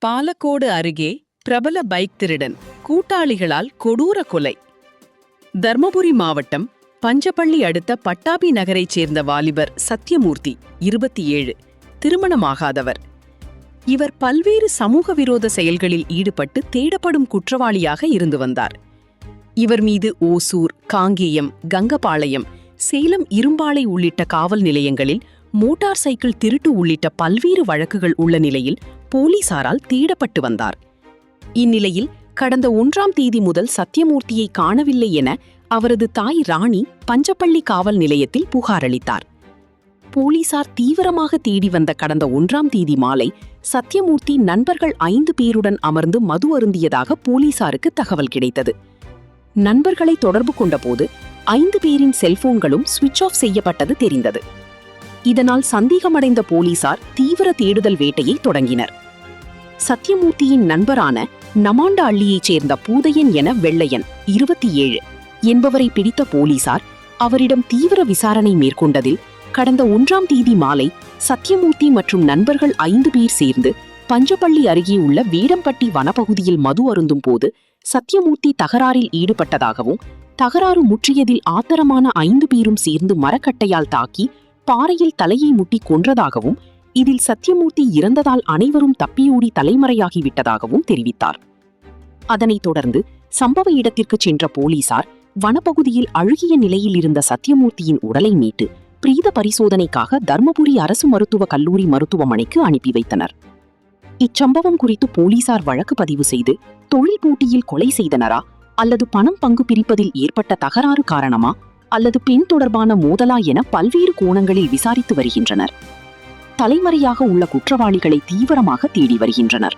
பாலக்கோடு அருகே பிரபல பைக் திருடன் கூட்டாளிகளால் கொடூர கொலை. தர்மபுரி மாவட்டம் பஞ்சப்பள்ளி அடுத்த பட்டாபி நகரைச் சேர்ந்த வாலிபர் சத்யமூர்த்தி 27, திருமணமாகாதவர். இவர் பல்வேறு சமூக விரோத செயல்களில் ஈடுபட்டு தேடப்படும் குற்றவாளியாக இருந்து வந்தார். இவர் மீது ஓசூர், காங்கேயம், கங்கபாளையம், சேலம் இரும்பாலை உள்ளிட்ட காவல் நிலையங்களில் மோட்டார் சைக்கிள் திருட்டு உள்ளிட்ட பல்வேறு வழக்குகள் உள்ள நிலையில் போலீசாரால் தேடப்பட்டு வந்தார். இந்நிலையில் கடந்த 1ஆம் தேதி முதல் சத்யமூர்த்தியை காணவில்லை என அவரது தாய் ராணி பஞ்சப்பள்ளி காவல் நிலையத்தில் புகார் அளித்தார். போலீசார் தீவிரமாக தேடி வந்த கடந்த 1ஆம் தேதி மாலை சத்யமூர்த்தி நண்பர்கள் 5 பேருடன் அமர்ந்து மது அருந்தியதாக போலீசாருக்கு தகவல் கிடைத்தது. நண்பர்களை தொடர்பு கொண்டபோது 5 பேரின் செல்போன்களும் சுவிட்ச் ஆஃப் செய்யப்பட்டது தெரிந்தது. இதனால் சந்தேகமடைந்த போலீசார் தீவிர தேடுதல் வேட்டையை தொடங்கினர். சத்யமூர்த்தியின் நண்பரான நமாண்ட அள்ளியைச் சேர்ந்த பூதையன் என வெள்ளையன் 27 என்பவரை பிடித்த போலீசார் அவரிடம் தீவிர விசாரணை மேற்கொண்டதில் கடந்த 1ஆம் தேதி மாலை சத்யமூர்த்தி மற்றும் நண்பர்கள் 5 பேர் சேர்ந்து பஞ்சப்பள்ளி அருகே உள்ள வேடம்பட்டி வனப்பகுதியில் மது அருந்தும் போது சத்யமூர்த்தி தகராறில் ஈடுபட்டதாகவும், தகராறு முற்றியதில் ஆத்திரமான 5 பேரும் சேர்ந்து மரக்கட்டையால் தாக்கி பாறையில் தலையை முட்டி கொன்றதாகவும், இதில் சத்யமூர்த்தி இறந்ததால் அனைவரும் தப்பியோடி தலைமறையாகிவிட்டதாகவும் தெரிவித்தார். அதனைத் தொடர்ந்து சம்பவ இடத்திற்கு சென்ற போலீசார் வனப்பகுதியில் அழுகிய நிலையில் இருந்த சத்யமூர்த்தியின் உடலை மீட்டு பிரேத பரிசோதனைக்காக தர்மபுரி அரசு மருத்துவக் கல்லூரி மருத்துவமனைக்கு அனுப்பி வைத்தனர். இச்சம்பவம் குறித்து போலீசார் வழக்கு பதிவு செய்து தொழில் போட்டியில் கொலை செய்தனரா அல்லது பணம் பங்கு பிரிப்பதில் ஏற்பட்ட தகராறு காரணமா அல்லது பெண் தொடர்பான மோதலா என பல்வேறு கோணங்களில் விசாரித்து வருகின்றனர். தலைமறையாக உள்ள குற்றவாளிகளை தீவிரமாக தேடி வருகின்றனர்.